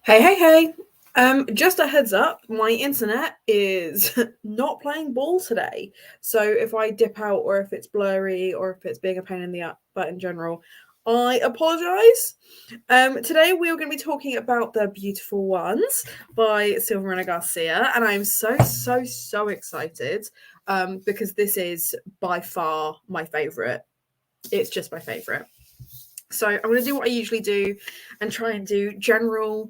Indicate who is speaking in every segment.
Speaker 1: Hey. Just a heads up, my internet is not playing ball today. So if I dip out or if it's blurry or if it's being a pain in the butt in general, I apologize. Today we are going to be talking about The Beautiful Ones by Silverina Garcia, and I'm so excited because this is by far my favorite. It's just my favorite. So I'm going to do what I usually do and try and do general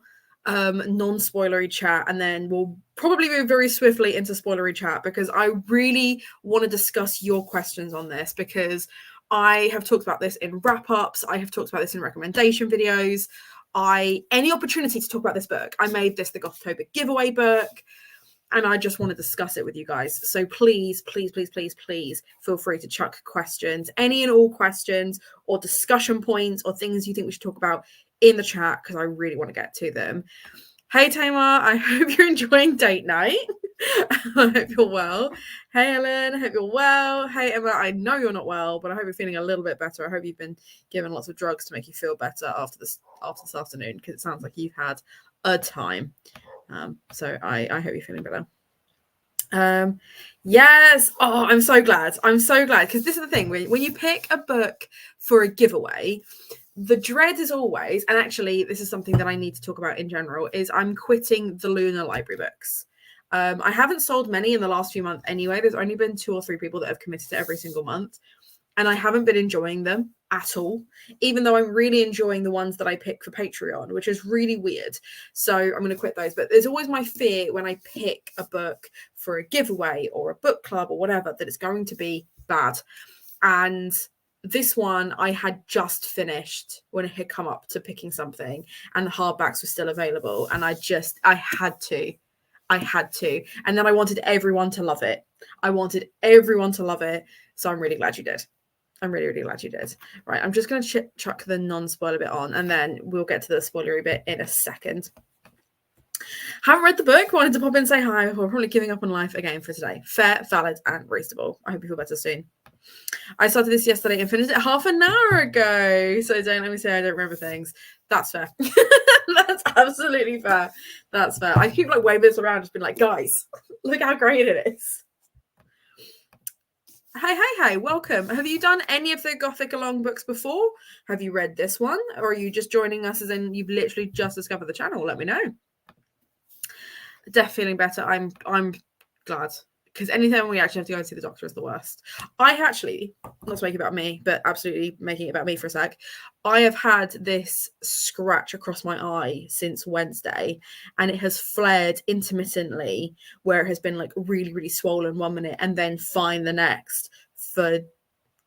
Speaker 1: non-spoilery chat, and then we'll probably move very swiftly into spoilery chat because I really want to discuss your questions on this, because I have talked about this in wrap-ups, I have talked about this in recommendation videos. Any opportunity to talk about this book, I made this the Gothicalong giveaway book, and I just want to discuss it with you guys. So please feel free to chuck questions, any and all questions or discussion points or things you think we should talk about in the chat, because I really want to get to them. Hey Tamar, I hope you're enjoying date night. I hope you're well. Hey Ellen, I hope you're well. Hey Emma, I know you're not well, but I hope you're feeling a little bit better. I hope you've been given lots of drugs to make you feel better after this afternoon, because it sounds like you've had a time. So I hope you're feeling better. Yes. Oh, I'm so glad, because this is the thing, when you pick a book for a giveaway, the dread is always, and actually this is something that I need to talk about in general, is I'm quitting the Lunar Library books. I haven't sold many in the last few months anyway. There's only been 2 or 3 people that have committed to every single month, and I haven't been enjoying them at all, even though I'm really enjoying the ones that I pick for Patreon, which is really weird. So I'm going to quit those. But there's always my fear when I pick a book for a giveaway or a book club or whatever, that it's going to be bad. And this one I had just finished when it had come up to picking something, and the hardbacks were still available, and I had to. And then I wanted everyone to love it. So I'm really glad you did. I'm really glad you did. Right, I'm just going to chuck the non-spoiler bit on, and then we'll get to the spoilery bit in a second. Haven't read the book, wanted to pop in and say hi. We're probably giving up on life again for today. Fair, valid, and reasonable. I hope you feel better soon. I started this yesterday and finished it half an hour ago. So don't let me say I don't remember things. That's fair. That's absolutely fair. That's fair. I keep waving this around, just being like, guys, look how great it is. Hey, welcome. Have you done any of the Gothicalong books before? Have you read this one? Or are you just joining us as in you've literally just discovered the channel? Let me know. Definitely feeling better. I'm glad, because anytime we actually have to go and see the doctor is the worst. I actually, not to make it about me, but absolutely making it about me for a sec, I have had this scratch across my eye since Wednesday, and it has flared intermittently, where it has been really swollen one minute and then fine the next for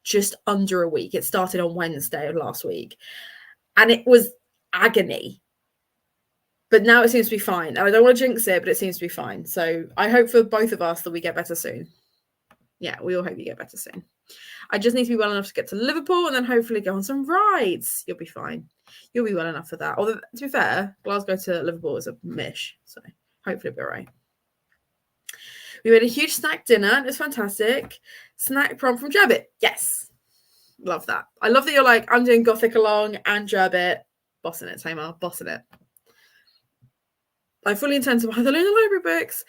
Speaker 1: just under a week. It started on Wednesday of last week, and it was agony. But now it seems to be fine. And I don't want to jinx it, but it seems to be fine. So I hope for both of us that we get better soon. Yeah, we all hope you get better soon. I just need to be well enough to get to Liverpool and then hopefully go on some rides. You'll be fine. You'll be well enough for that. Although, to be fair, Glasgow to Liverpool is a mish. So hopefully it'll be all right. We made a huge snack dinner. It was fantastic. Snack prom from Jerbit. Yes. Love that. I love that you're like, I'm doing Gothicalong and Jerbit. Bossing it, Tamar. Bossing it. I fully intend to buy the Lunar Library books.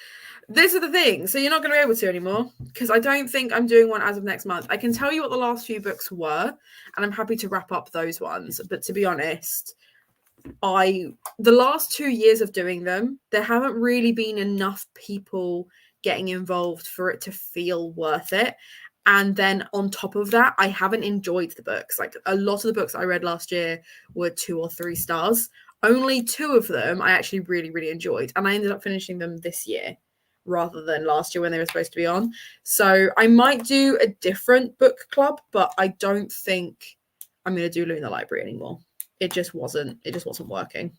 Speaker 1: This is the thing. So you're not going to be able to anymore, because I don't think I'm doing one as of next month. I can tell you what the last few books were, and I'm happy to wrap up those ones. But to be honest, the last 2 years of doing them, there haven't really been enough people getting involved for it to feel worth it. And then on top of that, I haven't enjoyed the books. A lot of the books I read last year were 2 or 3 stars. Only 2 of them I actually really enjoyed, and I ended up finishing them this year rather than last year when they were supposed to be on. So I might do a different book club, but I don't think I'm going to do Lunar Library anymore. It just wasn't working.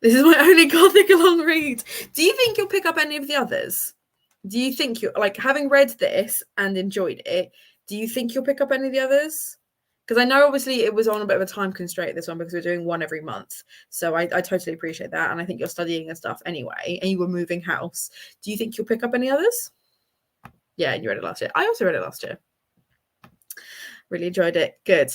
Speaker 1: This is my only Gothicalong read. Do you think you'll pick up any of the others? Do you think you're having read this and enjoyed it, do you think you'll pick up any of the others? Because I know obviously it was on a bit of a time constraint, this one, because we're doing one every month. So I totally appreciate that. And I think you're studying and stuff anyway, and you were moving house. Do you think you'll pick up any others? Yeah, and you read it last year. I also read it last year. Really enjoyed it. Good.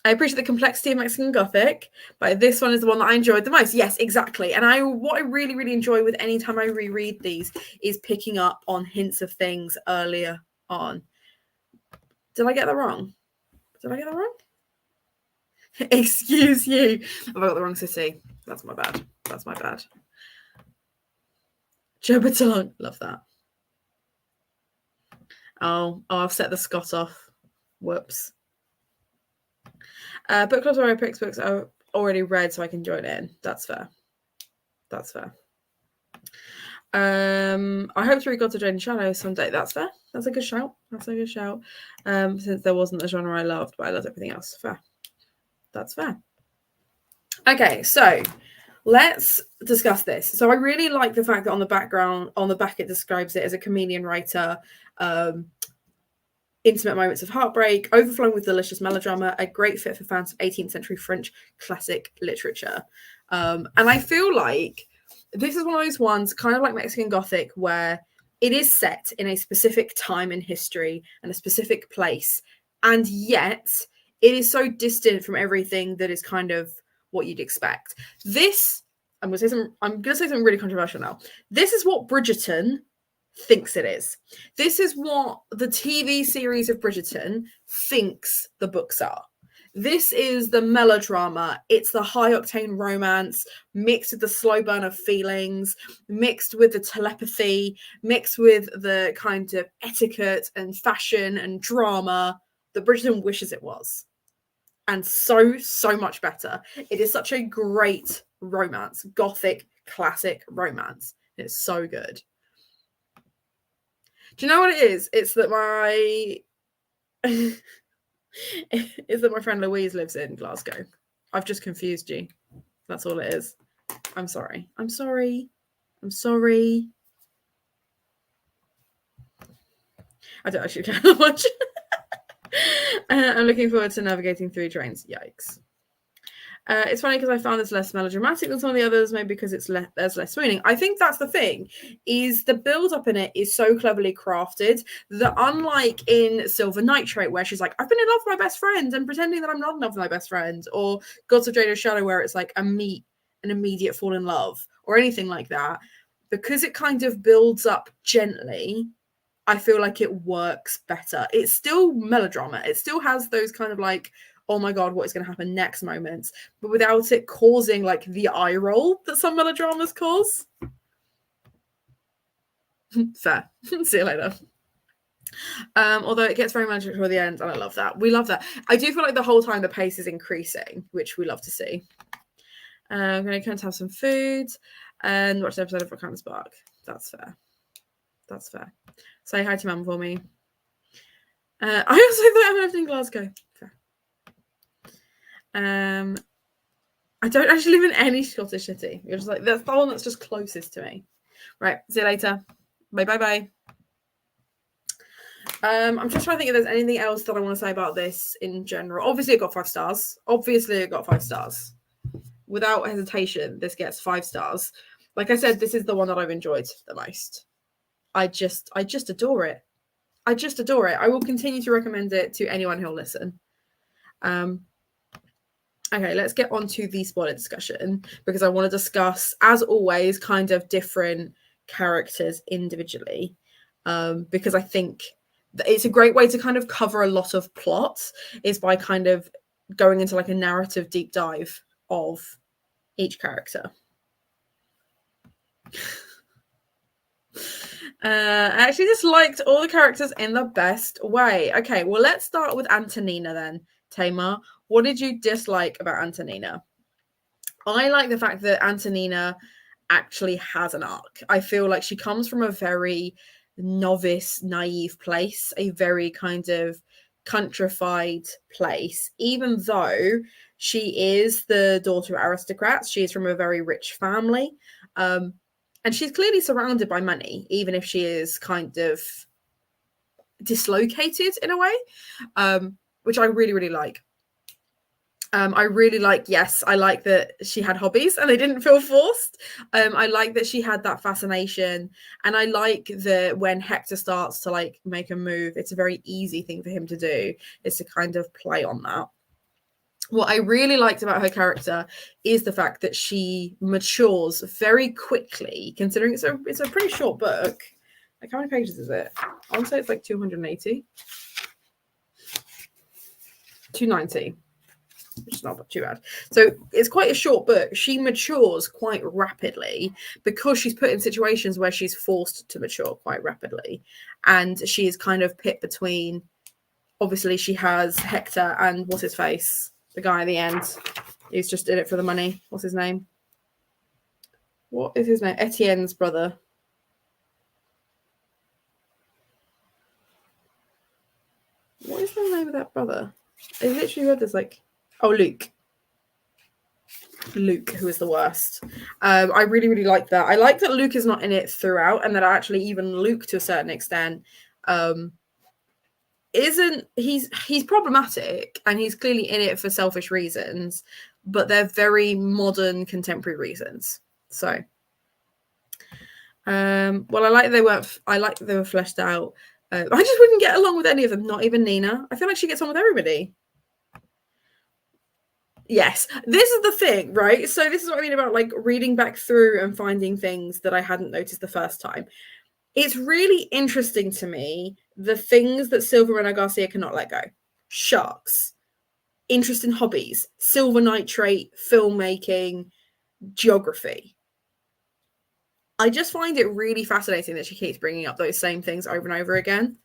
Speaker 1: I appreciate the complexity of Mexican Gothic, but this one is the one that I enjoyed the most. Yes, exactly. And what I really, really enjoy with any time I reread these is picking up on hints of things earlier on. Did I get that wrong? Excuse you. Have I got the wrong city? That's my bad. Gothicalong. Love that. Oh, I've set the Scott off. Whoops. Book clubs where I pick books I've already read so I can join in. That's fair. I hope to read Gods of Jade and Shadow someday. That's fair. That's a good shout. Since there wasn't a genre I loved, but I loved everything else. Fair. That's fair. Okay, so let's discuss this. So I really like the fact that on the back it describes it as a comedian writer, intimate moments of heartbreak, overflowing with delicious melodrama, a great fit for fans of 18th century French classic literature. And I feel like this is one of those ones, kind of like Mexican Gothic, where it is set in a specific time in history and a specific place, and yet it is so distant from everything that is kind of what you'd expect. I'm going to say something really controversial now. This is what Bridgerton thinks it is. This is what the TV series of Bridgerton thinks the books are. This is the melodrama. It's the high-octane romance mixed with the slow burn of feelings, mixed with the telepathy, mixed with the kind of etiquette and fashion and drama that Bridgerton wishes it was. And so much better. It is such a great romance. Gothic, classic romance. It's so good. Do you know what it is? It's that my friend Louise lives in Glasgow. I've just confused you. That's all it is. I'm sorry. I don't actually care that much. I'm looking forward to navigating through trains. Yikes. It's funny because I found this less melodramatic than some of the others, maybe because there's less swooning. I think that's the thing, is the build-up in it is so cleverly crafted that unlike in Silver Nitrate, where she's like, I've been in love with my best friend and pretending that I'm not in love with my best friend, or Gods of Jade and Shadow, where it's like an immediate fall in love, or anything like that, because it kind of builds up gently, I feel like it works better. It's still melodrama. It still has those kind of like, oh my god, what is going to happen next moments, but without it causing like the eye roll that some melodramas cause. Fair. See you later. Although it gets very magical toward the end, and I love that. We love that. I do feel like the whole time the pace is increasing, which we love to see. I'm going to have some food and watch an episode of Volcano Spark. That's fair. Say hi to Mum for me. I also thought I lived in Glasgow. Fair. I don't actually live in any Scottish city. You're just like, that's the one that's just closest to me. Right, see you later. Bye. I'm just trying to think if there's anything else that I want to say about this in general. Obviously, it got 5 stars. Without hesitation, this gets 5 stars. Like I said, this is the one that I've enjoyed the most. I just adore it. I will continue to recommend it to anyone who'll listen. Okay, let's get on to the spoiler discussion, because I want to discuss, as always, kind of different characters individually, because I think it's a great way to kind of cover a lot of plots, is by kind of going into like a narrative deep dive of each character. I actually just liked all the characters in the best way. Okay, well, let's start with Antonina then. Tamar, what did you dislike about Antonina? I like the fact that Antonina actually has an arc. I feel like she comes from a very novice, naive place, a very kind of countrified place, even though she is the daughter of aristocrats. She is from a very rich family. And she's clearly surrounded by money, even if she is kind of dislocated in a way, which I really, really like. I like that she had hobbies and they didn't feel forced. I like that she had that fascination. And I like that when Hector starts to like make a move, it's a very easy thing for him to do, is to kind of play on that. What I really liked about her character is the fact that she matures very quickly, considering it's a pretty short book. Like, how many pages is it? I want to say it's like 280. 290, which is not too bad. So it's quite a short book. She matures quite rapidly because she's put in situations where she's forced to mature quite rapidly. And she is kind of pit between, obviously, she has Hector and what's his face? The guy at the end who's just in it for the money. What's his name? What is his name? Etienne's brother. What is the name of that brother? I literally read this like, oh, Luke. Luke, who is the worst. I really, really like that. I like that Luke is not in it throughout, and that actually even Luke, to a certain extent, isn't. He's problematic, and he's clearly in it for selfish reasons, but they're very modern, contemporary reasons. So, well, I like they weren't. I like that they were fleshed out. I just wouldn't get along with any of them. Not even Nina. I feel like she gets on with everybody. Yes, this is the thing, right? So this is what I mean about like reading back through and finding things that I hadn't noticed the first time. It's really interesting to me the things that Silverena Garcia cannot let go. Sharks, interest in hobbies, silver nitrate, filmmaking, geography. I just find it really fascinating that she keeps bringing up those same things over and over again.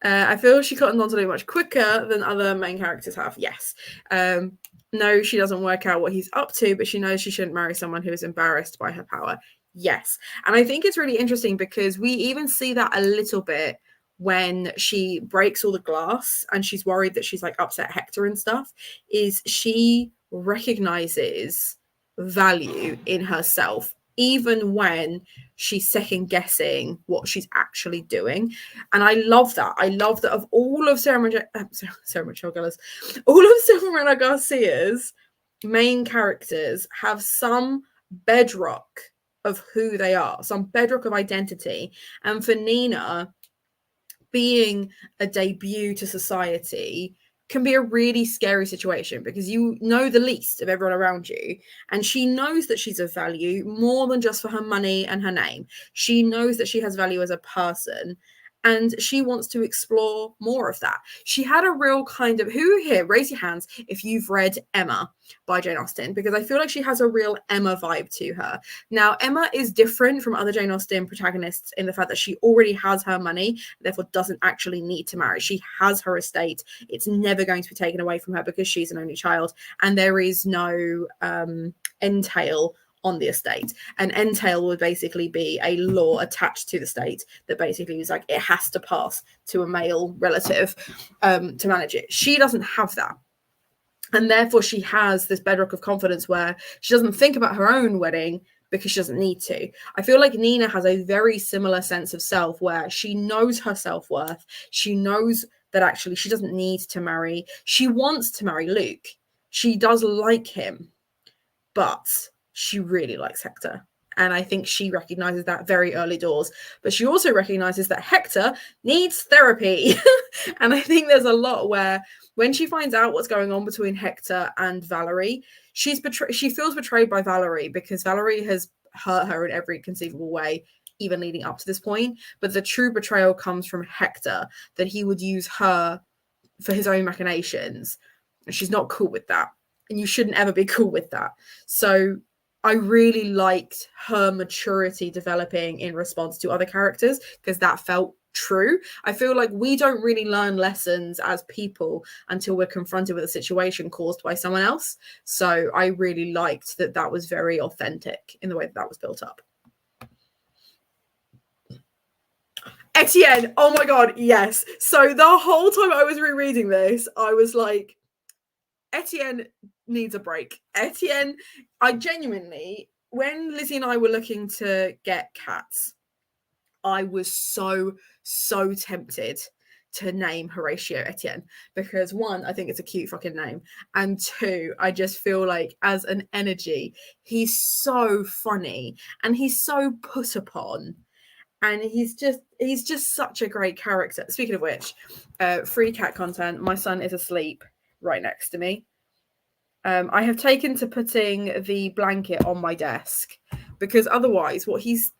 Speaker 1: I feel she cottoned on to do much quicker than other main characters have. Yes. No, she doesn't work out what he's up to, but she knows she shouldn't marry someone who is embarrassed by her power. Yes. And I think it's really interesting because we even see that a little bit when she breaks all the glass and she's worried that she's like upset Hector and stuff, is she recognizes value in herself even when she's second guessing what she's actually doing. And I love that. I love that of all of Sarah Michelle Gellar's, all of Silverena Garcia's main characters have some bedrock of who they are, some bedrock of identity. And for Nina, being a debut to society can be a really scary situation because you know the least of everyone around you. And she knows that she's of value more than just for her money and her name. She knows that she has value as a person. And she wants to explore more of that. She had a real kind of, who here, raise your hands if you've read Emma by Jane Austen, because I feel like she has a real Emma vibe to her. Now, Emma is different from other Jane Austen protagonists in the fact that she already has her money, therefore doesn't actually need to marry. She has her estate. It's never going to be taken away from her because she's an only child, and there is no entail on the estate. An entail would basically be a law attached to the state that basically is like it has to pass to a male relative to manage it. She doesn't have that. And therefore she has this bedrock of confidence where she doesn't think about her own wedding because she doesn't need to. I feel like Nina has a very similar sense of self where she knows her self-worth. She knows that actually she doesn't need to marry. She wants to marry Luke. She does like him, but she really likes Hector. And I think she recognizes that very early doors. But she also recognizes that Hector needs therapy. And I think there's a lot where when she finds out what's going on between Hector and Valerie, she feels betrayed by Valerie because Valerie has hurt her in every conceivable way, even leading up to this point. But the true betrayal comes from Hector, that he would use her for his own machinations. And she's not cool with that. And you shouldn't ever be cool with that. So I really liked her maturity developing in response to other characters because that felt true. I feel like we don't really learn lessons as people until we're confronted with a situation caused by someone else. So I really liked that that was very authentic in the way that that was built up. Etienne, oh my god, yes. So the whole time I was rereading this, I was like, Etienne needs a break. Etienne, I genuinely, when Lizzie and I were looking to get cats, I was so tempted to name Horatio Etienne because one, I think it's a cute fucking name, and two, I just feel like as an energy, he's so funny and he's so put upon. And he's just such a great character. Speaking of which, free cat content. My son is asleep right next to me. I have taken to putting the blanket on my desk, because otherwise what he's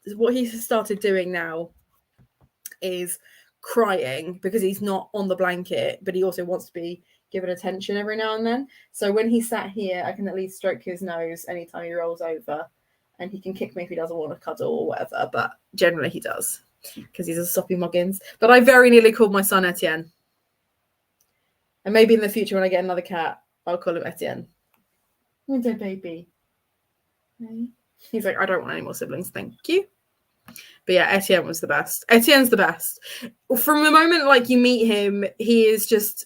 Speaker 1: started doing now is crying because he's not on the blanket, but he also wants to be given attention every now and then. So when he's sat here, I can at least stroke his nose anytime he rolls over, and he can kick me if he doesn't want to cuddle or whatever, but generally he does because he's a soppy muggins. But I very nearly called my son Etienne. And maybe in the future when I get another cat, I'll call him Etienne. My dear baby. He's like, I don't want any more siblings, thank you. But yeah, Etienne was the best. Etienne's the best. From the moment like you meet him, he is just...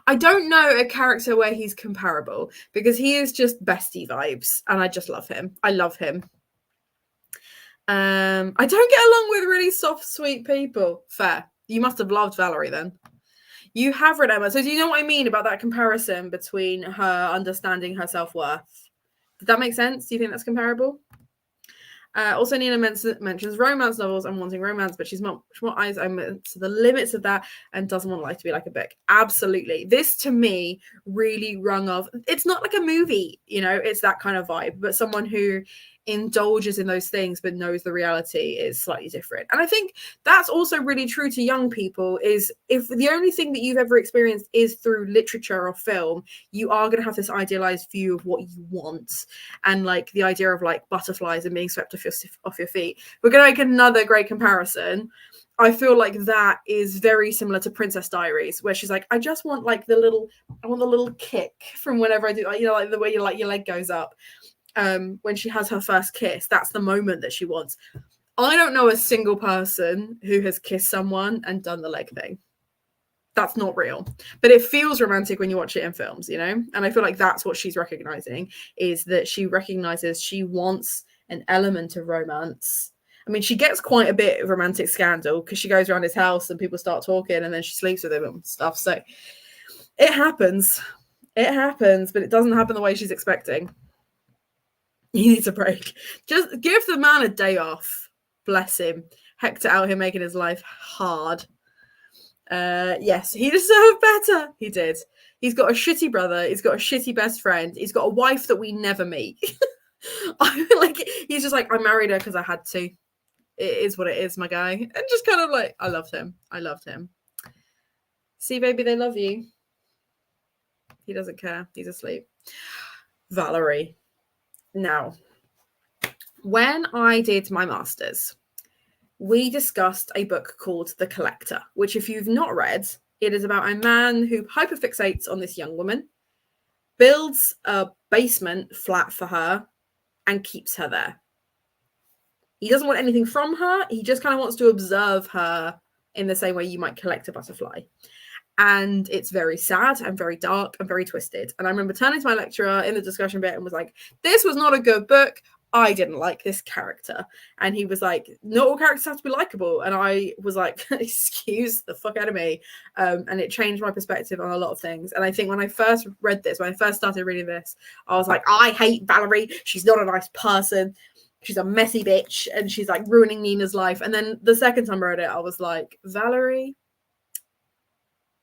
Speaker 1: I don't know a character where he's comparable, because he is just bestie vibes, and I just love him. I love him. I don't get along with really soft, sweet people. Fair. You must have loved Valerie then. You have read Emma. So do you know what I mean about that comparison between her understanding her self-worth? Did that make sense? Do you think that's comparable? Also, Nina mentions romance novels and wanting romance, but she's much more eyes open to the limits of that and doesn't want life to be like a book. Absolutely. This, to me, really rung of... It's not like a movie, you know, it's that kind of vibe, but someone who indulges in those things but knows the reality is slightly different. And I think that's also really true to young people, is if the only thing that you've ever experienced is through literature or film, you are going to have this idealized view of what you want, and like the idea of like butterflies and being swept off your feet. We're going to make another great comparison. I feel like that is very similar to Princess Diaries, where she's like, I just want like the little kick from whenever I do, like, you know, like the way your leg goes up. When she has her first kiss, that's the moment that she wants. I don't know a single person who has kissed someone and done the leg thing. That's not real, but it feels romantic when you watch it in films, you know? And I feel like that's what she's recognizing, is that she recognizes she wants an element of romance. I mean, she gets quite a bit of romantic scandal because she goes around his house and people start talking and then she sleeps with him and stuff. So it happens, but it doesn't happen the way she's expecting. He needs a break. Just give the man a day off. Bless him. Hector out here making his life hard. Yes, he deserved better. He did. He's got a shitty brother. He's got a shitty best friend. He's got a wife that we never meet. I feel like he's just like, I married her because I had to. It is what it is, my guy. And just kind of like, I loved him. See, baby, they love you. He doesn't care. He's asleep. Valerie. Now, when I did my master's, we discussed a book called The Collector, which, if you've not read, it is about a man who hyperfixates on this young woman, builds a basement flat for her, and keeps her there. He doesn't want anything from her. He just kind of wants to observe her in the same way you might collect a butterfly. And it's very sad and very dark and very twisted. And I remember turning to my lecturer in the discussion bit and was like, this was not a good book. I didn't like this character. And he was like, not all characters have to be likable. And I was like, excuse the fuck out of me. And it changed my perspective on a lot of things. And I think when I first read this, when I first started reading this, I was like, I hate Valerie. She's not a nice person. She's a messy bitch. And she's like ruining Nina's life. And then the second time I read it, I was like, Valerie,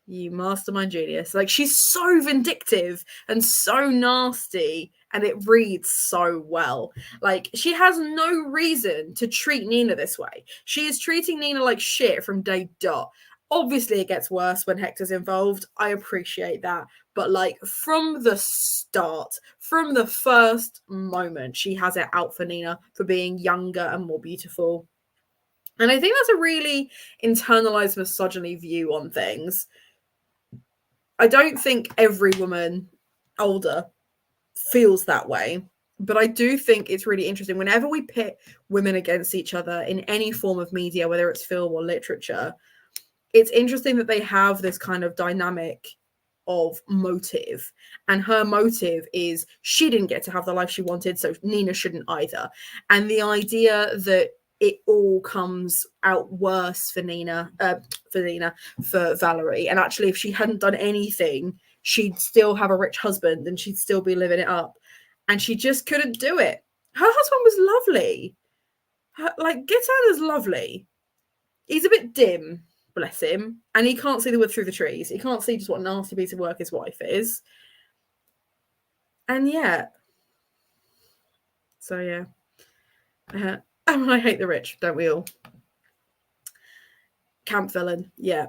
Speaker 1: you mastermind genius. Like, she's so vindictive and so nasty, and it reads so well. Like, she has no reason to treat Nina this way. She is treating Nina like shit from day dot. Obviously, it gets worse when Hector's involved. I appreciate that. But, like, from the start, from the first moment, she has it out for Nina for being younger and more beautiful. And I think that's a really internalized misogyny view on things. I don't think every woman older feels that way, but I do think it's really interesting whenever we pit women against each other in any form of media, whether it's film or literature. It's interesting that they have this kind of dynamic of motive, and her motive is she didn't get to have the life she wanted, so Nina shouldn't either. And the idea that it all comes out worse for Valerie. And actually, if she hadn't done anything, she'd still have a rich husband and she'd still be living it up. And she just couldn't do it. Her husband was lovely. Gaetan is lovely. He's a bit dim. bless him. And he can't see the wood through the trees. He can't see just what a nasty piece of work his wife is. And yet, so yeah. And I hate the rich, don't we all? Camp villain, yeah.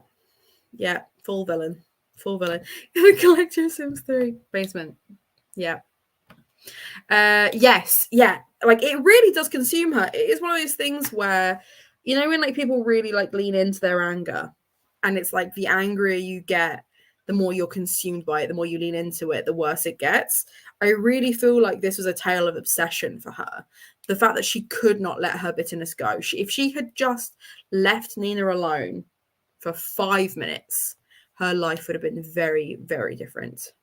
Speaker 1: Full villain. Collector Sims 3 basement, yeah. Yes, yeah. Like, it really does consume her. It is one of those things where, you know, when like people really like lean into their anger, and it's like the angrier you get, the more you're consumed by it, the more you lean into it, the worse it gets. I really feel like this was a tale of obsession for her. The fact that she could not let her bitterness go. If she had just left Nina alone for 5 minutes, her life would have been very, very different.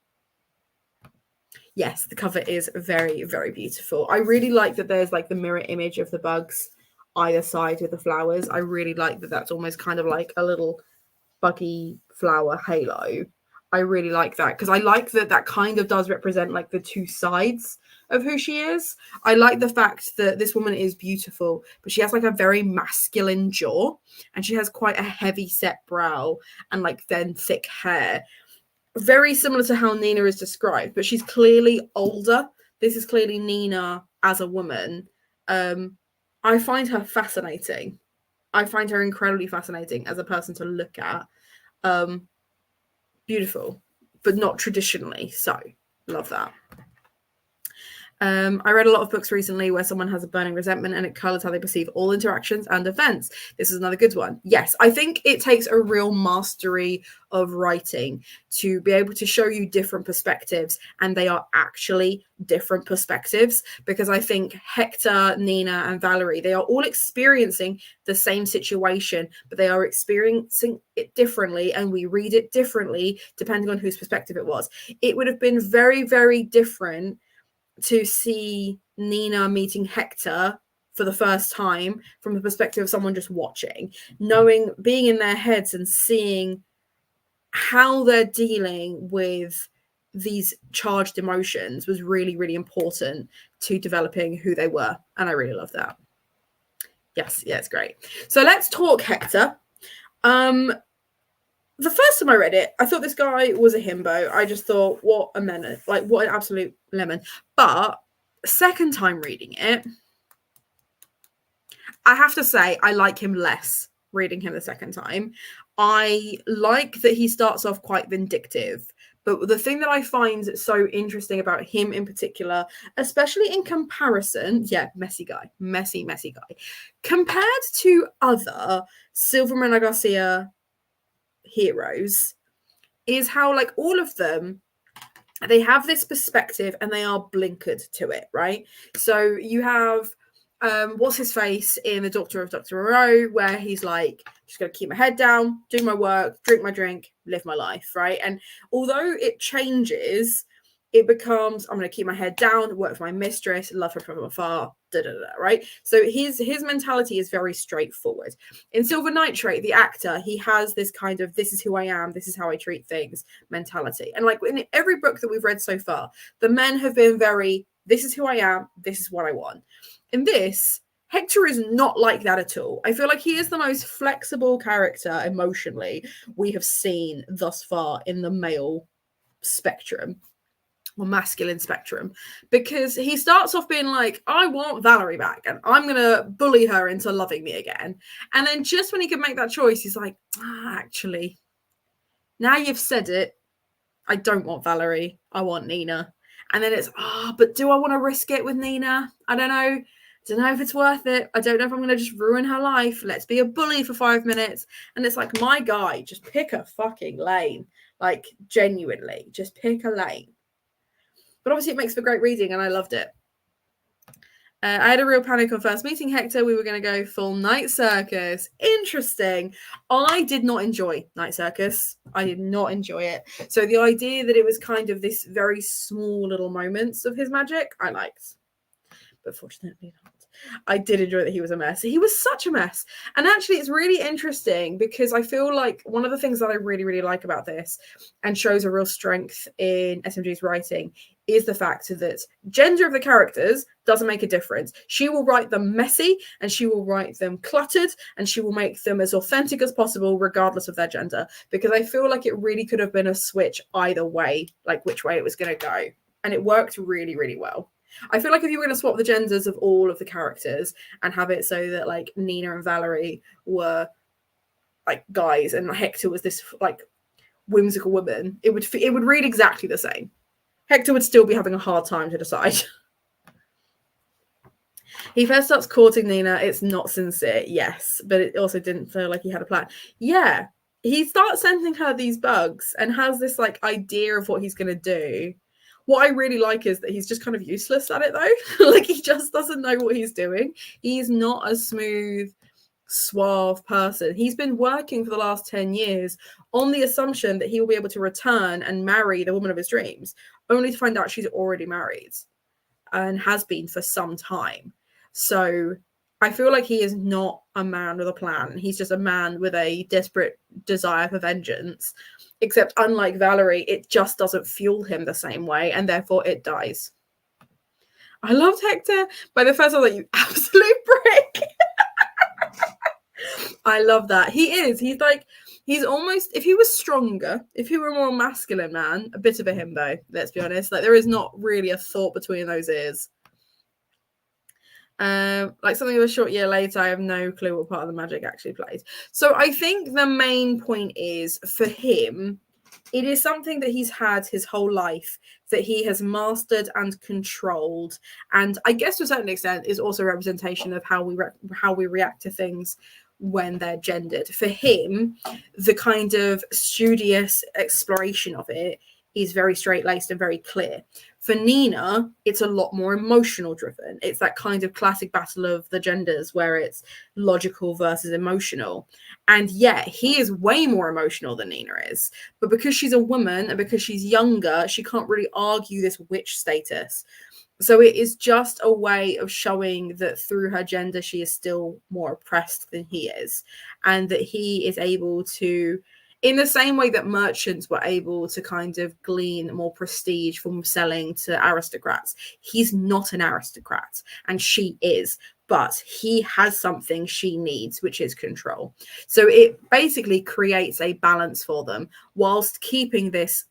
Speaker 1: Yes, the cover is very, very beautiful. I really like that there's like the mirror image of the bugs either side with the flowers. I really like that that's almost kind of like a little buggy flower halo. I really like that because I like that that kind of does represent like the two sides of who she is. I like the fact that this woman is beautiful, but she has like a very masculine jaw and she has quite a heavy set brow and like then thick hair. Very similar to how Nina is described, but she's clearly older. This is clearly Nina as a woman. I find her fascinating. I find her incredibly fascinating as a person to look at. Beautiful, but not traditionally so. Love that. I read a lot of books recently where someone has a burning resentment and it colors how they perceive all interactions and events. This is another good one. Yes, I think it takes a real mastery of writing to be able to show you different perspectives, and they are actually different perspectives, because I think Hector, Nina, and Valerie, they are all experiencing the same situation, but they are experiencing it differently, and we read it differently depending on whose perspective it was. It would have been very, very different to see Nina meeting Hector for the first time from the perspective of someone just watching, knowing, being in their heads and seeing how they're dealing with these charged emotions was really, really important to developing who they were. And I really love that. Yes, yeah, it's great. So let's talk Hector. The first time I read it, I thought this guy was a himbo. I just thought, what a menace, like what an absolute lemon. But second time reading it, I have to say I like him less reading him the second time. I like that he starts off quite vindictive. But the thing that I find so interesting about him in particular, especially in comparison, messy guy, messy guy, compared to other Silva Garcia heroes, is how like all of them, they have this perspective and they are blinkered to it, right? So you have what's his face in The Doctor of Dr. Moreau, where he's like, just gonna keep my head down, do my work, drink my drink, live my life, right? And although it changes, it becomes, I'm going to keep my head down, work for my mistress, love her from afar, right? So his mentality is very straightforward. In Silver Nitrate, the actor, he has this kind of, this is who I am, this is how I treat things mentality. And like in every book that we've read so far, the men have been very, this is who I am, this is what I want. In this, Hector is not like that at all. I feel like he is the most flexible character emotionally we have seen thus far in the male spectrum, or masculine spectrum, because he starts off being like, I want Valerie back and I'm gonna bully her into loving me again, and then just when he can make that choice, he's like, actually, now you've said it, I don't want Valerie, I want Nina. And then it's, but do I want to risk it with Nina? I don't know if it's worth it. I don't know if I'm going to just ruin her life. Let's be a bully for 5 minutes. And it's like, my guy, just pick a fucking lane. Like, genuinely, just pick a lane. But obviously it makes for great reading, and I loved it. I had a real panic on first meeting Hector. We were going to go full Night Circus. Interesting. I did not enjoy Night Circus. I did not enjoy it. So the idea that it was kind of this very small little moments of his magic, I liked. But fortunately not. I did enjoy that he was a mess. He was such a mess. And actually, it's really interesting because I feel like one of the things that I really, really like about this and shows a real strength in SMG's writing is the fact that gender of the characters doesn't make a difference. She will write them messy and she will write them cluttered and she will make them as authentic as possible regardless of their gender, because I feel like it really could have been a switch either way, like which way it was going to go. And it worked really, really well. I feel like if you were going to swap the genders of all of the characters and have it so that like Nina and Valerie were like guys and Hector was this like whimsical woman, it would read exactly the same. Hector would still be having a hard time to decide. He first starts courting Nina. It's not sincere, yes, but it also didn't feel like he had a plan. Yeah, he starts sending her these bugs and has this like idea of what he's going to do. What I really like is that he's just kind of useless at it though. Like he just doesn't know what he's doing. He's not a smooth, suave person. He's been working for the last 10 years on the assumption that he will be able to return and marry the woman of his dreams, only to find out she's already married and has been for some time. So I feel like he is not a man with a plan. He's just a man with a desperate desire for vengeance. Except unlike Valerie, it just doesn't fuel him the same way, and therefore it dies. I loved Hector. By the first, I was like, you absolute brick. I love that. He is. He's like, he's almost, if he was stronger, if he were a more masculine man, a bit of a himbo, let's be honest. Like, there is not really a thought between those ears. Like something of a short year later, I have no clue what part of the magic actually plays. So I think the main point is for him, it is something that he's had his whole life that he has mastered and controlled, and I guess to a certain extent is also a representation of how we react to things when they're gendered. For him, the kind of studious exploration of it is very straight-laced and very clear. For Nina, it's a lot more emotional driven. It's that kind of classic battle of the genders where it's logical versus emotional. And yet he is way more emotional than Nina is. But because she's a woman and because she's younger, she can't really argue this witch status. So it is just a way of showing that through her gender, she is still more oppressed than he is. And that he is able to, in the same way that merchants were able to kind of glean more prestige from selling to aristocrats, he's not an aristocrat and she is, but he has something she needs, which is control. So it basically creates a balance for them whilst keeping this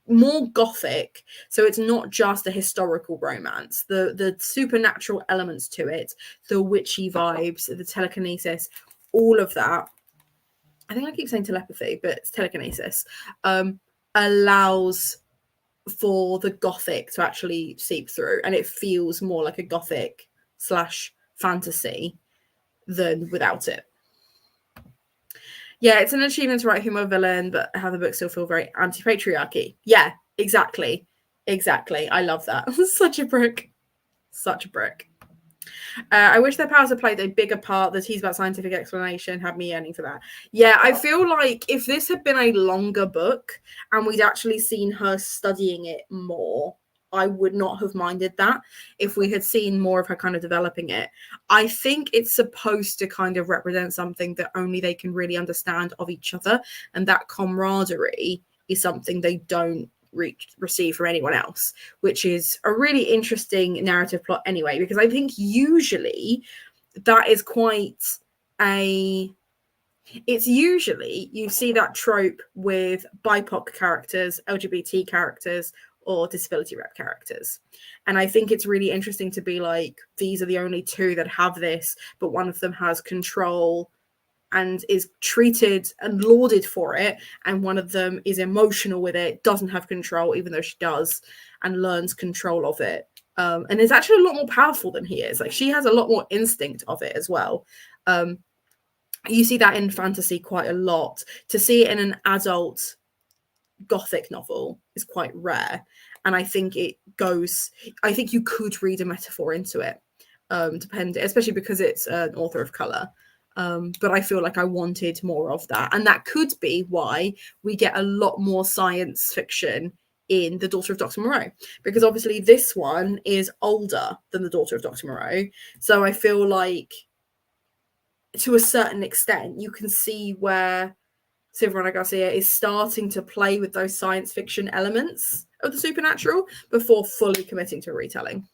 Speaker 1: more gothic. So it's not just a historical romance. The supernatural elements to it, the witchy vibes, the telekinesis, all of that, I think I keep saying telepathy, but it's telekinesis, allows for the gothic to actually seep through, and it feels more like a gothic / fantasy than without it. Yeah, it's an achievement to write a female villain, but have the book still feel very anti-patriarchy. Yeah, exactly. I love that. Such a brick. I wish their powers had played a bigger part. The tease about scientific explanation had me yearning for that. Yeah, I feel like if this had been a longer book and we'd actually seen her studying it more, I would not have minded that if we had seen more of her kind of developing it. I think it's supposed to kind of represent something that only they can really understand of each other, and that camaraderie is something they don't receive from anyone else, which is a really interesting narrative plot anyway, because I think usually that is quite it's usually you see that trope with BIPOC characters, LGBT characters, or disability rep characters. And I think it's really interesting to be like, these are the only two that have this, but one of them has control and is treated and lauded for it, and one of them is emotional with it, doesn't have control, even though she does, and learns control of it. And is actually a lot more powerful than he is. Like, she has a lot more instinct of it as well. You see that in fantasy quite a lot. To see it in an adult gothic novel is quite rare. And I think I think you could read a metaphor into it, especially because it's an author of color. But I feel like I wanted more of that. And that could be why we get a lot more science fiction in The Daughter of Dr. Moreau, because obviously this one is older than The Daughter of Dr. Moreau. So I feel like to a certain extent, you can see where Silvana Garcia is starting to play with those science fiction elements of the supernatural before fully committing to a retelling.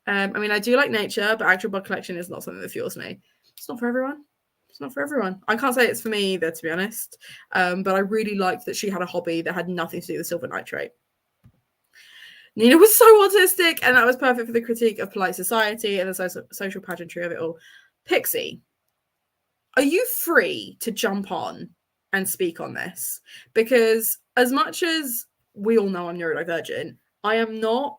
Speaker 1: I mean, I do like nature, but actual bug collection is not something that fuels me. It's not for everyone. It's not for everyone. I can't say it's for me either, to be honest. But I really liked that she had a hobby that had nothing to do with silver nitrate. Nina was so autistic, and that was perfect for the critique of polite society and the social pageantry of it all. Pixie, are you free to jump on and speak on this? Because as much as we all know I'm neurodivergent, I am not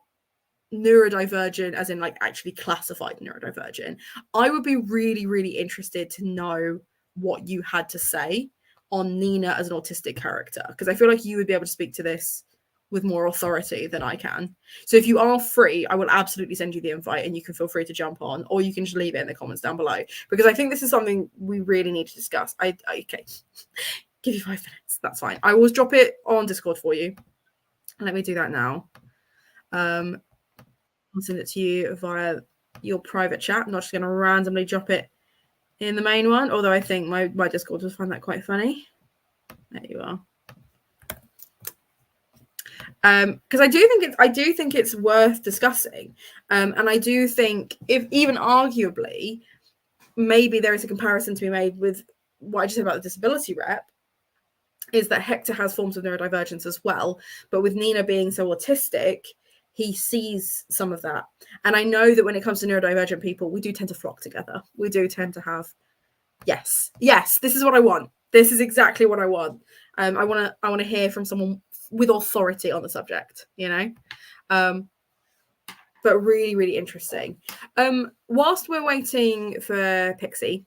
Speaker 1: neurodivergent as in like actually classified neurodivergent. I would be really, really interested to know what you had to say on Nina as an autistic character, because I feel like you would be able to speak to this with more authority than I can. So if you are free, I will absolutely send you the invite and you can feel free to jump on, or you can just leave it in the comments down below, because I think this is something we really need to discuss. Okay, give you 5 minutes. That's fine. I will drop it on Discord for you. Let me do that now. I'll send it to you via your private chat. I'm not just going to randomly drop it in the main one, although I think my Discord will find that quite funny. There you are. Because I do think it's worth discussing, and I do think, if even arguably, maybe there is a comparison to be made with what I just said about the disability rep, is that Hector has forms of neurodivergence as well, but with Nina being so autistic, he sees some of that. And I know that when it comes to neurodivergent people, we do tend to flock together. We do tend to have, yes, this is what I want. This is exactly what I want. I want to hear from someone with authority on the subject, you know? But really, really interesting. Whilst we're waiting for Pixie,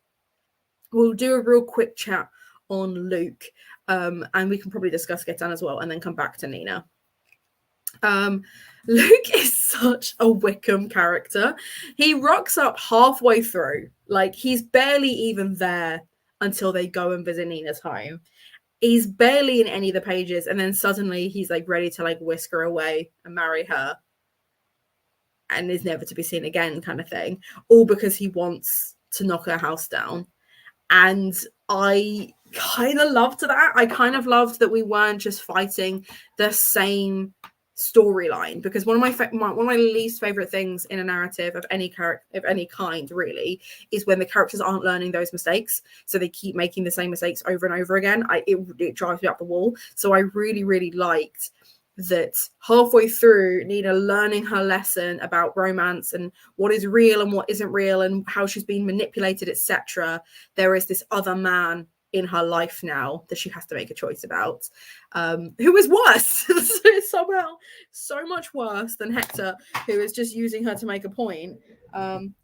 Speaker 1: we'll do a real quick chat on Luke, and we can probably discuss Getan as well, and then come back to Nina. Luke is such a Wickham character. He rocks up halfway through, like he's barely even there until they go and visit Nina's home. He's barely in any of the pages, and then suddenly he's like ready to like whisk her away and marry her, and is never to be seen again, kind of thing. All because he wants to knock her house down. And I kind of loved that. I kind of loved that we weren't just fighting the same storyline, because one of my least favorite things in a narrative of any character of any kind really is when the characters aren't learning those mistakes, so they keep making the same mistakes over and over again. It drives me up the wall. So I really, really liked that halfway through Nina learning her lesson about romance and what is real and what isn't real and how she's been manipulated, etc., there is this other man in her life now that she has to make a choice about, who is worse. Somehow so much worse than Hector, who is just using her to make a point.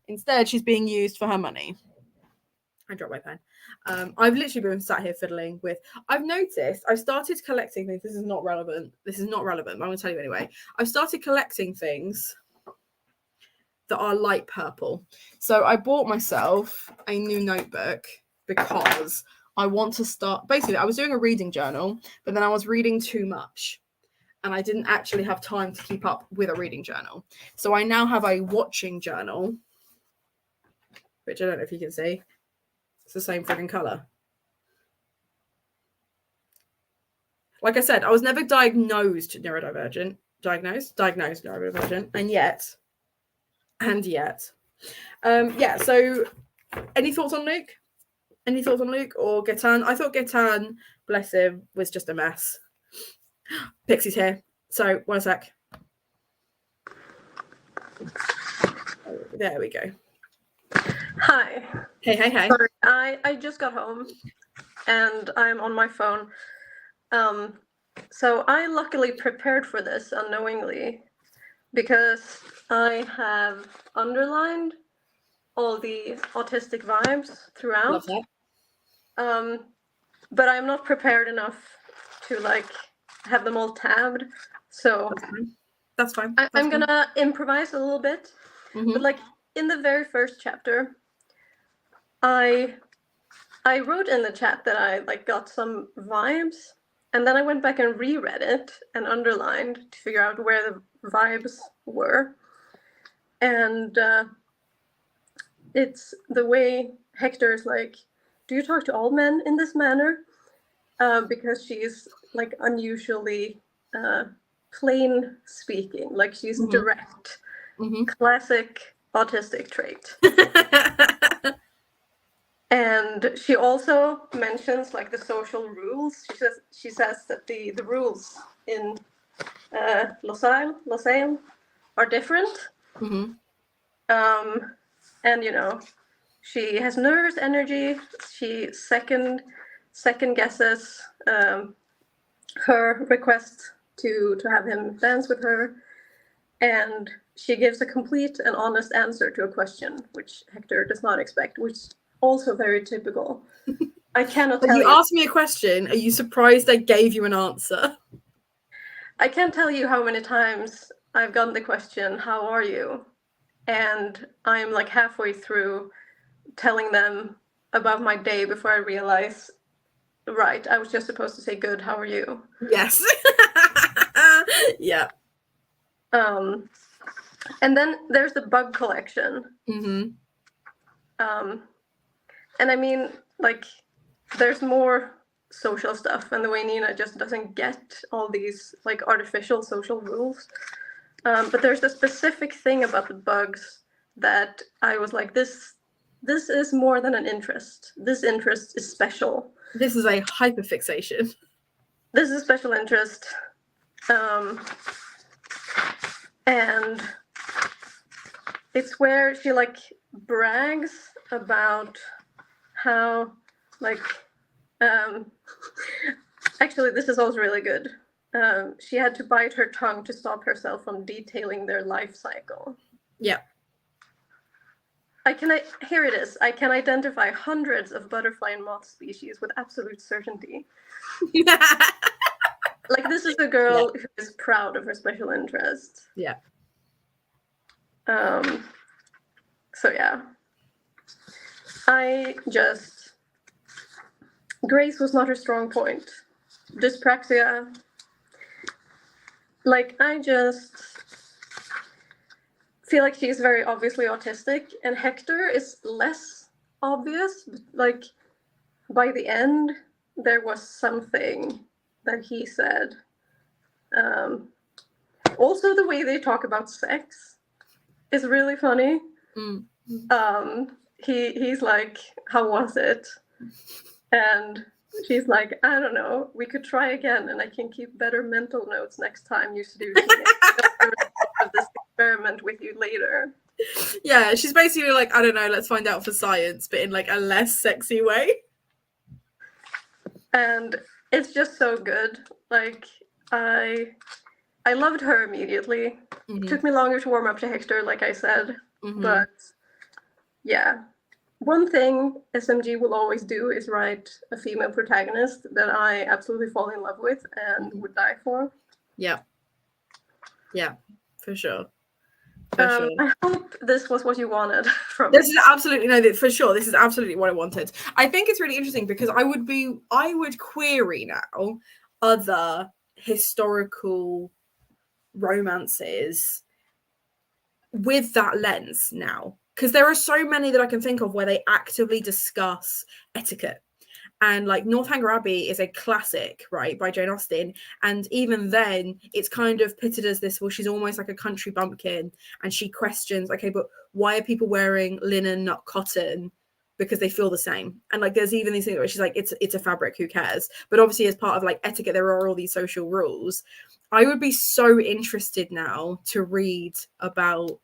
Speaker 1: Instead, she's being used for her money. I dropped my pen. I've literally been sat here fiddling with. I've noticed I've started collecting things. This is not relevant. But I'm going to tell you anyway. I've started collecting things that are light purple. So I bought myself a new notebook because I want to start. Basically, I was doing a reading journal, but then I was reading too much, and I didn't actually have time to keep up with a reading journal. So I now have a watching journal, which I don't know if you can see. It's the same frigging color. Like I said, I was never diagnosed neurodivergent. Diagnosed neurodivergent. And yet. Yeah, so any thoughts on Luke? Any thoughts on Luke or Getan? I thought Getan, bless him, was just a mess. Pixie's here. So, one sec. There we go.
Speaker 2: Hi.
Speaker 1: Hey.
Speaker 2: Sorry, I just got home and I'm on my phone. So I luckily prepared for this unknowingly because I have underlined all the autistic vibes throughout.
Speaker 1: Love that.
Speaker 2: But I'm not prepared enough to like have them all tabbed. So
Speaker 1: that's fine.
Speaker 2: I'm gonna improvise a little bit.
Speaker 1: Mm-hmm.
Speaker 2: But like in the very first chapter, I wrote in the chat that I like got some vibes And then I went back and reread it and underlined to figure out where the vibes were. And it's the way Hector's like, do you talk to all men in this manner? Because she's like unusually plain speaking, like she's direct. Classic autistic trait. And she also mentions like the social rules. She says that the rules in Lausanne are different. And you know, she has nervous energy. She second guesses her request to have him dance with her, and she gives a complete and honest answer to a question, which Hector does not expect, which is also very typical. I cannot tell you.
Speaker 1: You asked me a question. Are you surprised I gave you an answer?
Speaker 2: I can't tell you how many times I've gotten the question, "How are you?" And I'm like halfway through telling them about my day before I realize, right, I was just supposed to say, "Good, how are you?"
Speaker 1: Yes. Yeah.
Speaker 2: And then there's the bug collection. And I mean, like, there's more social stuff, and the way Nina just doesn't get all these like artificial social rules. But there's a specific thing about the bugs that I was like, this is more than an interest. This interest is special.
Speaker 1: This is a hyperfixation.
Speaker 2: This is a special interest. And it's where she like brags about how like actually this is also really good. She had to bite her tongue to stop herself from detailing their life cycle.
Speaker 1: Yeah.
Speaker 2: Here it is. I can identify hundreds of butterfly and moth species with absolute certainty. Like, this is a girl who is proud of her special interest.
Speaker 1: Yeah.
Speaker 2: So yeah. Grace was not her strong point. Dyspraxia. Like, I just feel like she's very obviously autistic, and Hector is less obvious. Like, by the end, there was something that he said. Also, the way they talk about sex is really funny. He's like, how was it? And she's like, I don't know, we could try again, and I can keep better mental notes next time you do of this experiment with you later.
Speaker 1: Yeah, she's basically like, I don't know, let's find out for science, but in like a less sexy way.
Speaker 2: And it's just so good. Like, I loved her immediately. It took me longer to warm up to Hector, like I said. But yeah. One thing SMG will always do is write a female protagonist that I absolutely fall in love with and would die for.
Speaker 1: Yeah. Yeah, for sure.
Speaker 2: I hope this was what you wanted from me.
Speaker 1: This is absolutely, no, for sure. This is absolutely what I wanted. I think it's really interesting because I would query now other historical romances with that lens now. Because there are so many that I can think of where they actively discuss etiquette. And like Northanger Abbey is a classic, right, by Jane Austen. And even then, it's kind of pitted as this, well, she's almost like a country bumpkin. And she questions, okay, but why are people wearing linen, not cotton? Because they feel the same. And like there's even these things where she's like, it's a fabric, who cares? But obviously, as part of like etiquette, there are all these social rules. I would be so interested now to read about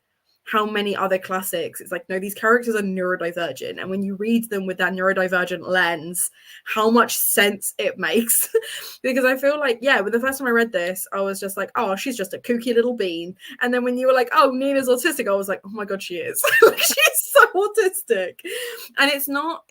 Speaker 1: how many other classics it's like, no, these characters are neurodivergent, and when you read them with that neurodivergent lens, how much sense it makes. Because I feel like, yeah, but the first time I read this, I was just like, oh, she's just a kooky little bean. And then when you were like, oh, Nina's autistic, I was like, oh my god, she is. Like, she's so autistic. And it's not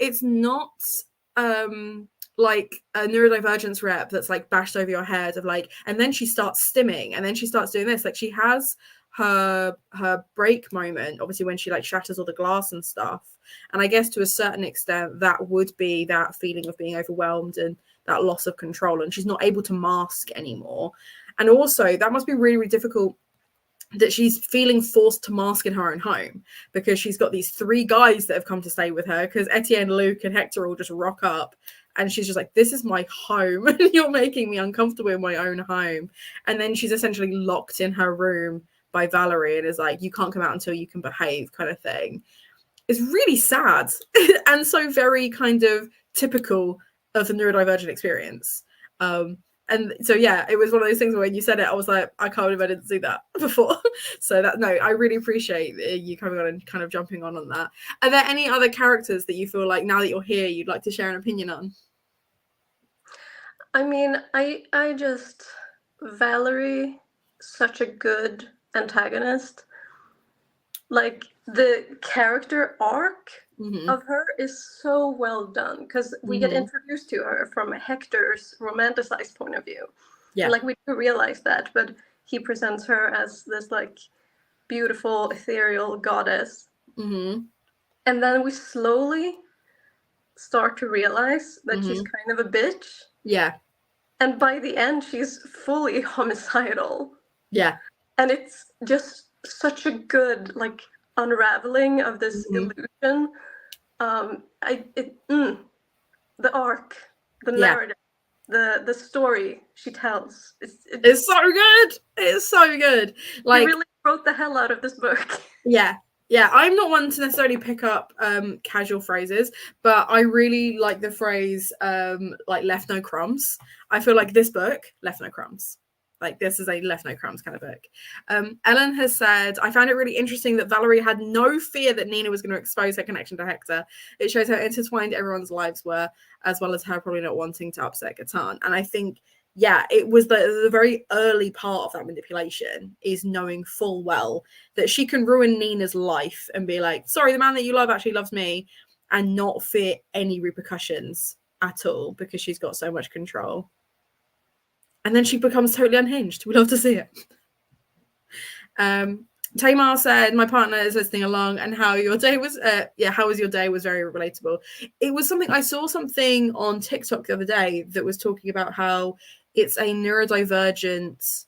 Speaker 1: like a neurodivergence rep that's like bashed over your head of like, and then she starts stimming, and then she starts doing this. Like, she has her break moment, obviously when she like shatters all the glass and stuff. And I guess to a certain extent that would be that feeling of being overwhelmed and that loss of control, and she's not able to mask anymore. And also that must be really, really difficult that she's feeling forced to mask in her own home, because she's got these 3 guys that have come to stay with her, because Etienne, Luke, and Hector all just rock up, and she's just like, this is my home and you're making me uncomfortable in my own home. And then she's essentially locked in her room by Valerie and is like, you can't come out until you can behave, kind of thing. It's really sad and so very kind of typical of the neurodivergent experience. And so, yeah, it was one of those things where when you said it, I was like, I can't believe I didn't see that before. So that, no, I really appreciate you coming on and kind of jumping on that. Are there any other characters that you feel like now that you're here, you'd like to share an opinion on?
Speaker 2: I mean, I just, Valerie, such a good antagonist. Like, the character arc of her is so well done, because we get introduced to her from Hector's romanticized point of view.
Speaker 1: Yeah.
Speaker 2: Like, we do realize that, but he presents her as this like beautiful ethereal goddess. And then we slowly start to realize that she's kind of a bitch.
Speaker 1: Yeah.
Speaker 2: And by the end, she's fully homicidal.
Speaker 1: Yeah.
Speaker 2: And it's just such a good like unraveling of this illusion. The arc, the narrative, the story she tells.
Speaker 1: It's so good. It's so good. Like,
Speaker 2: you really wrote the hell out of this book.
Speaker 1: Yeah. Yeah, I'm not one to necessarily pick up casual phrases, but I really like the phrase like left no crumbs. I feel like this book left no crumbs. Like, this is a left no crumbs kind of book. Ellen has said, I found it really interesting that Valerie had no fear that Nina was going to expose her connection to Hector. It shows how intertwined everyone's lives were, as well as her probably not wanting to upset Catan. And I think, yeah, it was the very early part of that manipulation is knowing full well that she can ruin Nina's life and be like, sorry, the man that you love actually loves me, and not fear any repercussions at all because she's got so much control. And then she becomes totally unhinged. We love to see it. Tamar said, my partner is listening along, and how your day was, how was your day was very relatable. It was something, I saw something on TikTok the other day that was talking about how it's a neurodivergent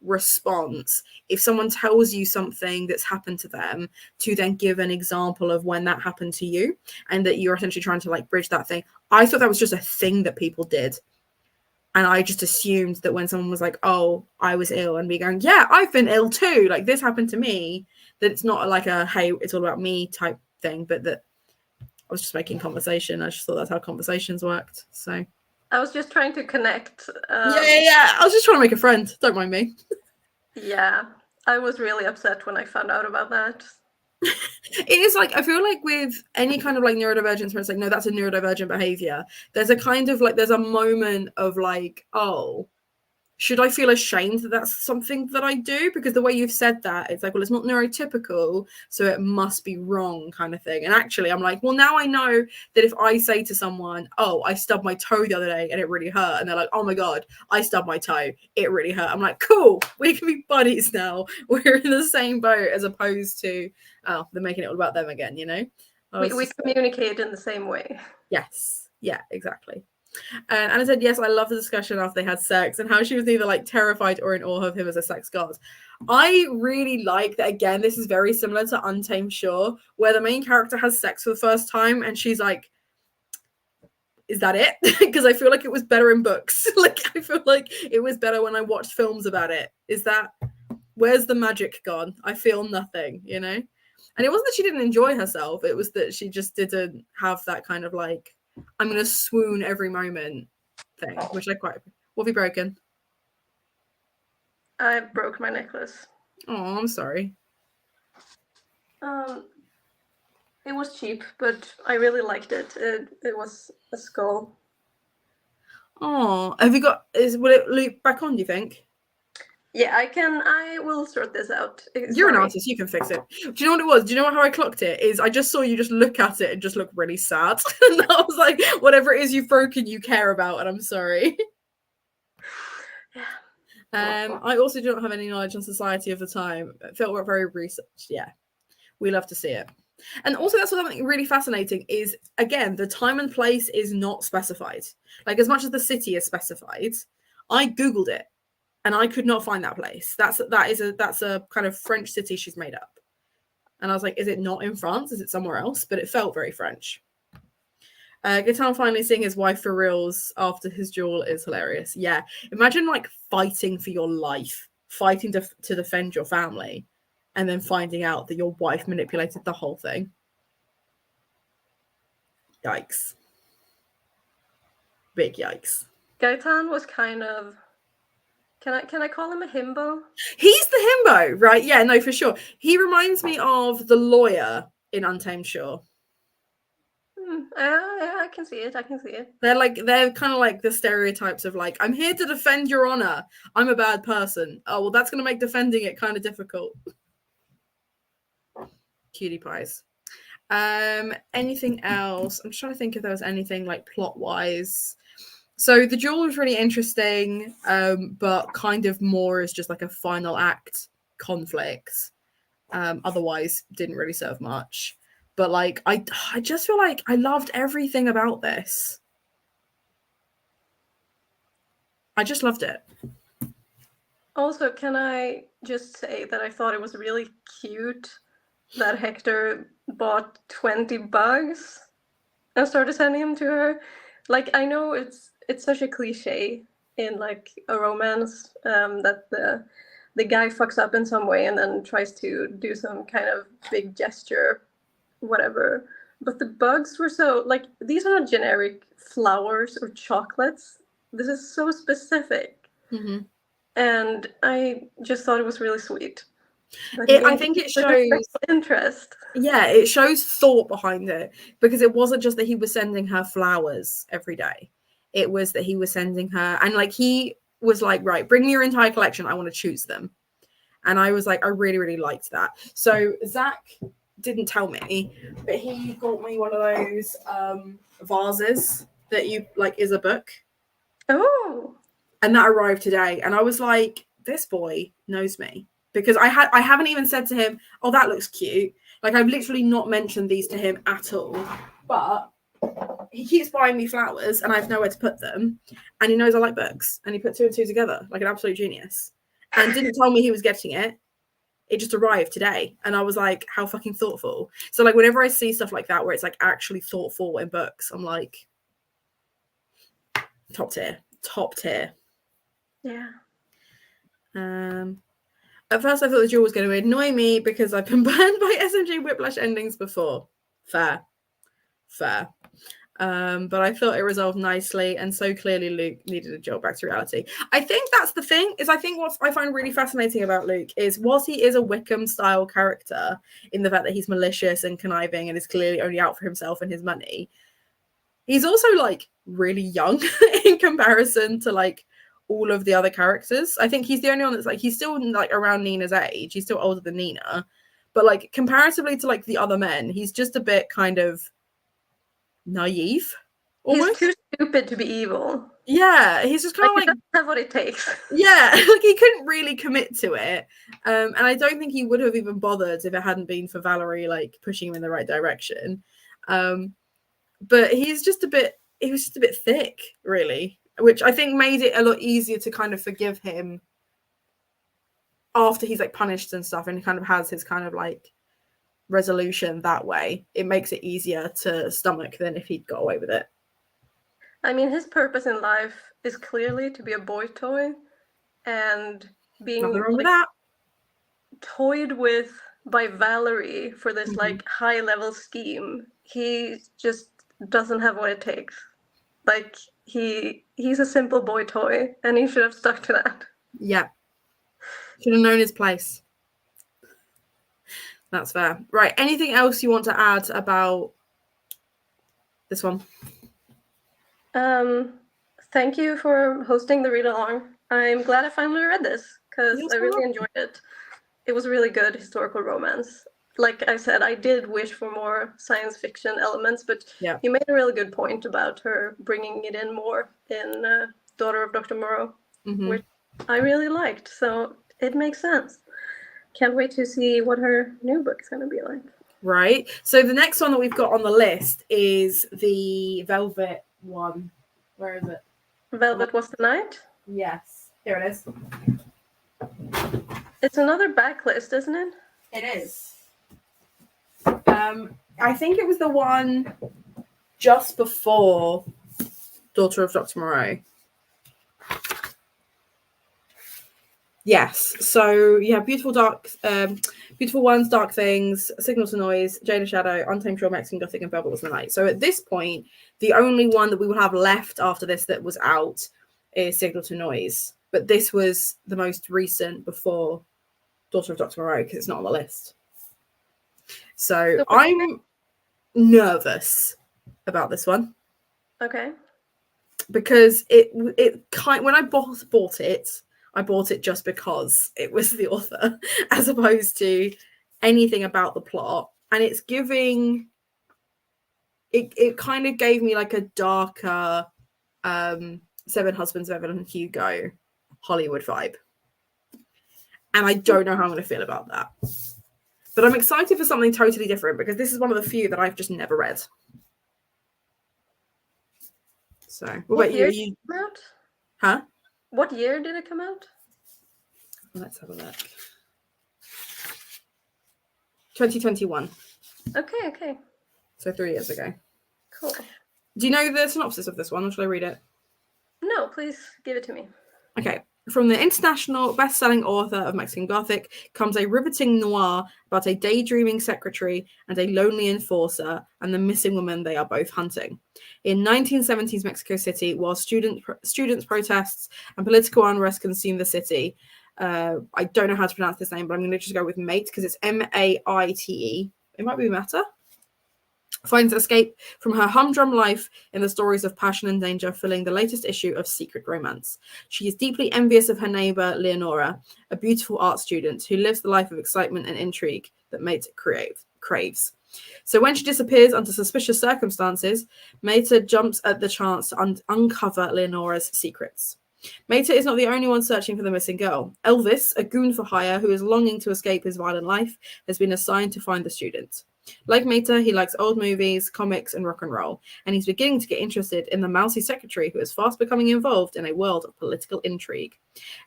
Speaker 1: response. If someone tells you something that's happened to them, to then give an example of when that happened to you, and that you're essentially trying to like bridge that thing. I thought that was just a thing that people did. And I just assumed that when someone was like, oh, I was ill, and me going, yeah, I've been ill too, like this happened to me, that it's not like a, hey, it's all about me type thing, but that I was just making conversation. I just thought that's how conversations worked. So
Speaker 2: I was just trying to connect.
Speaker 1: Yeah. I was just trying to make a friend. Don't mind me.
Speaker 2: Yeah, I was really upset when I found out about that.
Speaker 1: It is like, I feel like with any kind of like neurodivergence where it's like, no, that's a neurodivergent behavior, there's a kind of like, there's a moment of like, oh, should I feel ashamed that that's something that I do? Because the way you've said that, it's like, well, it's not neurotypical, so it must be wrong kind of thing. And actually, I'm like, well, now I know that if I say to someone, oh, I stubbed my toe the other day and it really hurt, and they're like, oh my God, I stubbed my toe, it really hurt. I'm like, cool, we can be buddies now. We're in the same boat, as opposed to, oh, they're making it all about them again, you know?
Speaker 2: We communicate in the same way.
Speaker 1: Yes. Yeah, exactly. And Anna said, yes, I love the discussion after they had sex and how she was either like terrified or in awe of him as a sex god. I really like that. Again, this is very similar to Untamed Shore, where the main character has sex for the first time and she's like, is that it? Because I feel like it was better in books. Like, I feel like it was better when I watched films about it. Is that, where's the magic gone? I feel nothing, you know? And it wasn't that she didn't enjoy herself. It was that she just didn't have that kind of like, I'm going to swoon every moment thing, which I quite... What have you broken?
Speaker 2: I broke my necklace.
Speaker 1: Oh, I'm sorry.
Speaker 2: It was cheap, but I really liked it. It was a skull.
Speaker 1: Oh, have you got... will it loop back on, do you think?
Speaker 2: Yeah, I will sort this out.
Speaker 1: You're an artist, you can fix it. Do you know what it was? Do you know how I clocked it? Is I just saw you just look at it and just look really sad. And I was like, whatever it is you've broken, you care about, and I'm sorry. I also do not have any knowledge on society of the time. It felt very researched. Yeah, we love to see it. And also, that's something really fascinating is, again, the time and place is not specified. Like, as much as the city is specified, I Googled it and I could not find that place. That's a kind of French city she's made up. And I was like, is it not in France? Is it somewhere else? But it felt very French. Gaetan finally seeing his wife for reals after his duel is hilarious. Yeah. Imagine like fighting for your life, fighting to defend your family, and then finding out that your wife manipulated the whole thing. Yikes. Big yikes.
Speaker 2: Gaetan was kind of... Can I call him a himbo?
Speaker 1: He's the himbo, right? Yeah, no, for sure. He reminds me of the lawyer in Untamed Shore.
Speaker 2: Yeah, I can see it.
Speaker 1: They're kind of like the stereotypes of like, I'm here to defend your honor. I'm a bad person. Oh, well, that's going to make defending it kind of difficult. Cutie pies. Anything else? I'm trying to think if there was anything like plot wise. So the duel was really interesting, but kind of more as just like a final act conflict. Otherwise, didn't really serve much. But like, I just feel like I loved everything about this. I just loved it.
Speaker 2: Also, can I just say that I thought it was really cute that Hector bought 20 bugs and started sending them to her. Like, I know it's such a cliche in like a romance that the guy fucks up in some way and then tries to do some kind of big gesture, whatever. But the bugs were so, like, these are not generic flowers or chocolates. This is so specific.
Speaker 1: Mm-hmm.
Speaker 2: And I just thought it was really sweet.
Speaker 1: I think it shows
Speaker 2: interest.
Speaker 1: Yeah, it shows thought behind it, because it wasn't just that he was sending her flowers every day. It was that he was sending her, and like he was like, right, bring me your entire collection. I want to choose them. And I was like, I really, really liked that. So Zach didn't tell me, but he got me one of those vases that you like is a book.
Speaker 2: Oh.
Speaker 1: And that arrived today. And I was like, this boy knows me. Because I haven't even said to him, oh, that looks cute. Like, I've literally not mentioned these to him at all. But he keeps buying me flowers and I have nowhere to put them. And he knows I like books. And he put 2 and 2 together like an absolute genius. And didn't tell me he was getting it. It just arrived today. And I was like, how fucking thoughtful. So, like, whenever I see stuff like that where it's, like, actually thoughtful in books, I'm like, top tier. Top tier.
Speaker 2: Yeah.
Speaker 1: At first, I thought the duel was going to annoy me because I've been burned by SMG Whiplash endings before. Fair. But I thought it resolved nicely, and so clearly Luke needed a jolt back to reality. I think that's the thing, is I think what I find really fascinating about Luke is, whilst he is a Wickham-style character in the fact that he's malicious and conniving and is clearly only out for himself and his money, he's also, like, really young in comparison to, like, all of the other characters. I think he's the only one that's like, he's still like around Nina's age. He's still older than Nina, but like comparatively to like the other men, he's just a bit kind of naive. Almost.
Speaker 2: He's too stupid to be evil.
Speaker 1: Yeah, he's just kind of like
Speaker 2: he doesn't have what it takes.
Speaker 1: Yeah, like he couldn't really commit to it, and I don't think he would have even bothered if it hadn't been for Valerie like pushing him in the right direction. But he was just a bit thick, really. Which I think made it a lot easier to kind of forgive him after he's like punished and stuff, and he kind of has his kind of like resolution that way. It makes it easier to stomach than if he'd got away with it.
Speaker 2: I mean, his purpose in life is clearly to be a boy toy, and being
Speaker 1: Nothing wrong with that.
Speaker 2: Toyed with by Valerie for this like high level scheme. He just doesn't have what it takes. Like he's a simple boy toy, and he should have stuck to that.
Speaker 1: Yeah. Should have known his place. That's fair. Right. Anything else you want to add about this one?
Speaker 2: Thank you for hosting the read along. I'm glad I finally read this because I really enjoyed it. It was a really good historical romance. Like I said, I did wish for more science fiction elements, but you made a really good point about her bringing it in more in Daughter of Dr. Moreau, which I really liked, so it makes sense. Can't wait to see what her new book's going to be like.
Speaker 1: Right. So the next one that we've got on the list is the Velvet one. Where is it?
Speaker 2: Velvet Was the Night?
Speaker 1: Yes. Here it is.
Speaker 2: It's another backlist, isn't it?
Speaker 1: It is. I think it was the one just before Daughter of Dr. Moreau. Yes. So you have Beautiful Ones, Dark Things, Signal to Noise, Jade of Shadow, Untamed Shore, Mexican Gothic, and Velvet Was the Night. So at this point, the only one that we will have left after this that was out is Signal to Noise. But this was the most recent before Daughter of Dr. Moreau because it's not on the list. So I'm nervous about this one.
Speaker 2: Okay.
Speaker 1: Because when I bought it, I bought it just because it was the author, as opposed to anything about the plot. And it's giving it kind of gave me like a darker Seven Husbands of Evelyn Hugo Hollywood vibe. And I don't know how I'm going to feel about that. But I'm excited for something totally different because this is one of the few that I've just never read. So, what about
Speaker 2: year
Speaker 1: you?
Speaker 2: did it come out?
Speaker 1: Huh?
Speaker 2: What year did it come out?
Speaker 1: Let's have a look. 2021.
Speaker 2: Okay.
Speaker 1: So 3 years ago.
Speaker 2: Cool.
Speaker 1: Do you know the synopsis of this one, or should I read it?
Speaker 2: No, please give it to me.
Speaker 1: Okay. From the international best-selling author of Mexican Gothic comes a riveting noir about a daydreaming secretary and a lonely enforcer and the missing woman they are both hunting. In 1970s Mexico City, while students' protests and political unrest consume the city, I don't know how to pronounce this name, but I'm going to just go with Mate because it's Maite. It might be Mata. Finds escape from her humdrum life in the stories of passion and danger filling the latest issue of Secret Romance. She is deeply envious of her neighbor, Leonora, a beautiful art student who lives the life of excitement and intrigue that Mate craves. So when she disappears under suspicious circumstances, Meta jumps at the chance to uncover Leonora's secrets. Meta is not the only one searching for the missing girl. Elvis, a goon for hire who is longing to escape his violent life, has been assigned to find the student. Like Meta, he likes old movies, comics, and rock and roll, and he's beginning to get interested in the mousy secretary who is fast becoming involved in a world of political intrigue.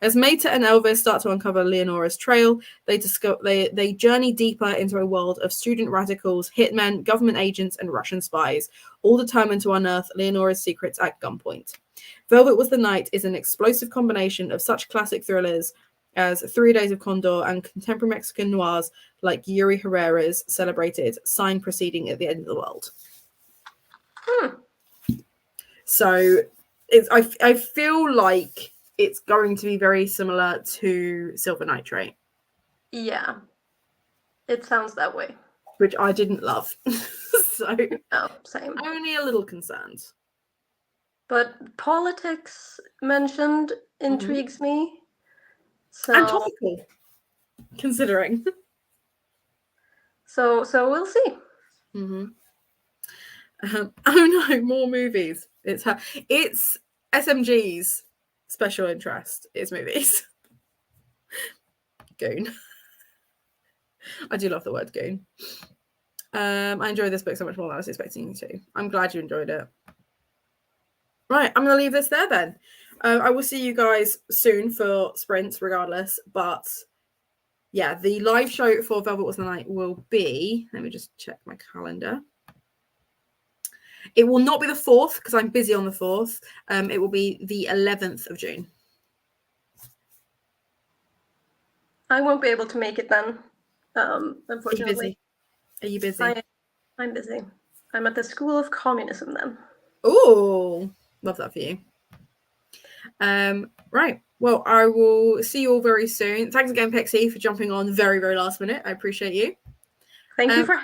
Speaker 1: As Meta and Elvis start to uncover Leonora's trail, they journey deeper into a world of student radicals, hitmen, government agents, and Russian spies, all determined to unearth Leonora's secrets at gunpoint. Velvet Was the Night is an explosive combination of such classic thrillers as 3 Days of Condor and contemporary Mexican noirs like Yuri Herrera's celebrated Sign Proceeding at the End of the World. So I feel like it's going to be very similar to Silver Nitrate.
Speaker 2: Yeah. It sounds that way.
Speaker 1: Which I didn't love. So
Speaker 2: same.
Speaker 1: I'm only a little concerned.
Speaker 2: But politics mentioned intrigues me. So,
Speaker 1: and topical, considering.
Speaker 2: So we'll see.
Speaker 1: Mm-hmm. Oh no, more movies. It's SMG's special interest is movies. Goon. I do love the word goon. I enjoyed this book so much more than I was expecting you to. I'm glad you enjoyed it. Right, I'm going to leave this there then. I will see you guys soon for sprints regardless, but yeah, the live show for Velvet Was the Night will be, let me just check my calendar. It will not be the 4th because I'm busy on the 4th. It will be the 11th of June.
Speaker 2: I won't be able to make it then, unfortunately.
Speaker 1: Are you busy?
Speaker 2: I'm busy. I'm at the School of Communism then.
Speaker 1: Oh, love that for you. Right. Well, I will see you all very soon. Thanks again, Pixie, for jumping on very, very last minute. I appreciate you.
Speaker 2: Thank you for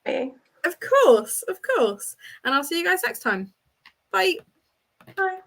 Speaker 2: having me.
Speaker 1: Of course. And I'll see you guys next time. Bye.
Speaker 2: Bye.